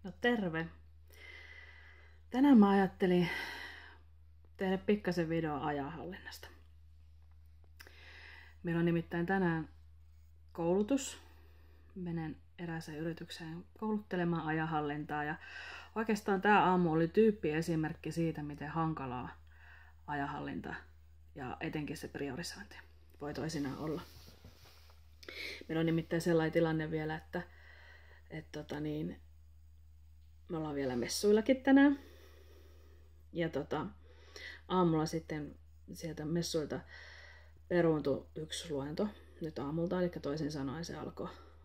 No terve. Tänään mä ajattelin tehdä pikkasen video ajanhallinnasta. Meillä on nimittäin tänään koulutus. Menen erääseen yritykseen kouluttelemaan ajanhallintaa ja oikeastaan tämä aamu oli tyyppiesimerkki siitä, miten hankalaa ajanhallinta ja etenkin se priorisointi voi toisinaan olla. Meillä on nimittäin sellainen tilanne vielä, että me ollaan vielä messuillakin tänään. Ja aamulla sitten sieltä messuilta peruuntui yksi luento nyt aamulta, eli toisin sanoen se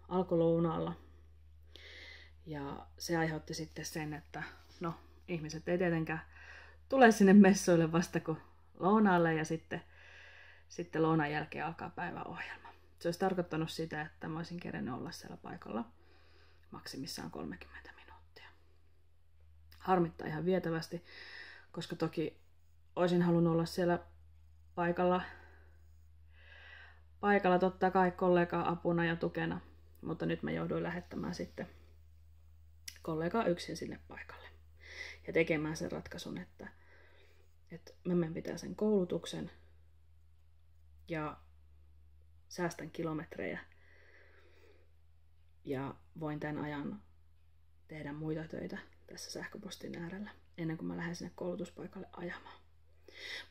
alkoi lounaalla. Ja se aiheutti sitten sen, että ihmiset ei tietenkään tule sinne messuille vasta kuin lounaalle ja sitten lounan jälkeen alkaa päiväohjelma. Se olisi tarkoittanut sitä, että mä olisin kerennyt olla siellä paikalla maksimissaan 30 minuuttia. Harmittaa ihan vietävästi, koska toki olisin halunnut olla siellä paikalla totta kai kollegaa apuna ja tukena, mutta nyt mä jouduin lähettämään sitten kollegaa yksin sinne paikalle ja tekemään sen ratkaisun, että mä menen pitää sen koulutuksen ja säästän kilometrejä ja voin tämän ajan tehdä muita töitä tässä sähköpostin äärellä ennen kuin mä lähden sinne koulutuspaikalle ajamaan.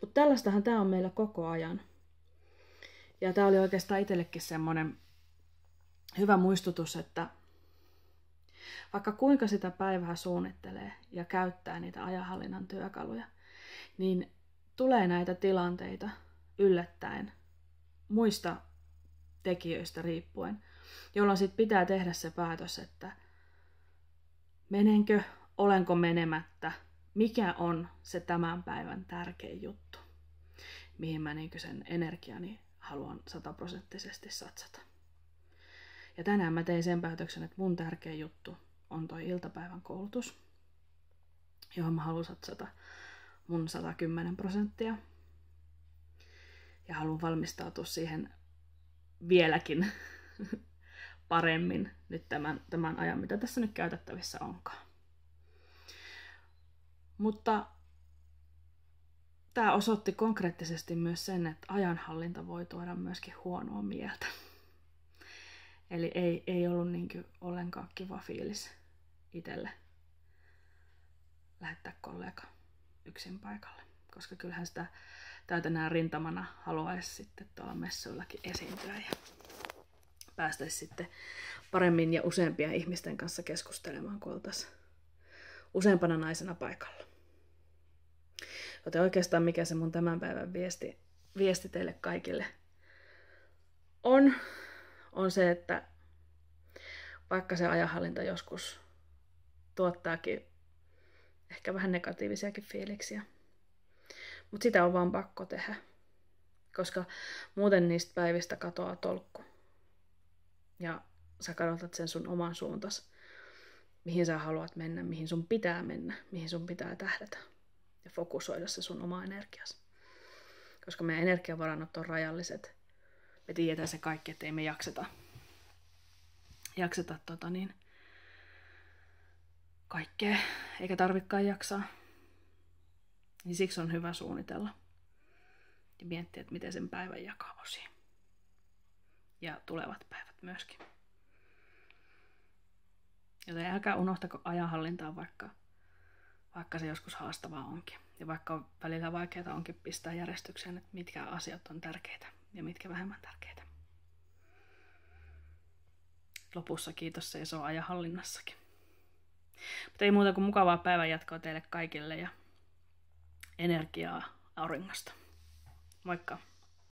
Mutta tällaistahan tää on meillä koko ajan. Ja tää oli oikeastaan itsellekin semmonen hyvä muistutus, että vaikka kuinka sitä päivää suunnittelee ja käyttää niitä ajanhallinnan työkaluja, niin tulee näitä tilanteita yllättäen muista tekijöistä riippuen, jolloin sit pitää tehdä se päätös, että menenkö, olenko menemättä, mikä on se tämän päivän tärkein juttu, mihin mä sen energiani haluan 100% satsata. Ja tänään mä tein sen päätöksen, että mun tärkein juttu on toi iltapäivän koulutus, johon mä haluan satsata mun 110%. Ja haluan valmistautua siihen vieläkin paremmin nyt tämän ajan, mitä tässä nyt käytettävissä onkaan. Mutta tämä osoitti konkreettisesti myös sen, että ajanhallinta voi tuoda myöskin huonoa mieltä. Eli ei ollut ollenkaan kiva fiilis itselle lähettää kollega yksin paikalle. Koska kyllähän sitä täytänään rintamana haluaisi sitten tuolla messuillakin esiintyä ja päästäisi sitten paremmin ja useampia ihmisten kanssa keskustelemaan, kun oltaisiin useampana naisena paikalla. Joten oikeastaan mikä se mun tämän päivän viesti teille kaikille on se, että vaikka se ajanhallinta joskus tuottaakin ehkä vähän negatiivisiakin fiiliksiä, mutta sitä on vaan pakko tehdä, koska muuten niistä päivistä katoaa tolkku. Ja sä kadotat sen sun oman suuntas, mihin sä haluat mennä, mihin sun pitää mennä, mihin sun pitää tähdätä ja fokusoida se sun oma energiasi. Koska meidän energiavarannot on rajalliset. Me tiedetään se kaikki, ettei me jakseta kaikkea, eikä tarvikaan jaksaa. Niin siksi on hyvä suunnitella ja miettiä, että miten sen päivän jakaa osiin. Ja tulevat päivät myöskin. Joten älkää unohtako ajanhallintaa, vaikka se joskus haastavaa onkin. Ja vaikka välillä vaikeaa onkin pistää järjestykseen, että mitkä asiat on tärkeitä ja mitkä vähemmän tärkeitä. Lopussa kiitos seisoo ajanhallinnassakin. Mutta ei muuta kuin mukavaa päivän jatkoa teille kaikille ja energiaa auringosta. Moikka!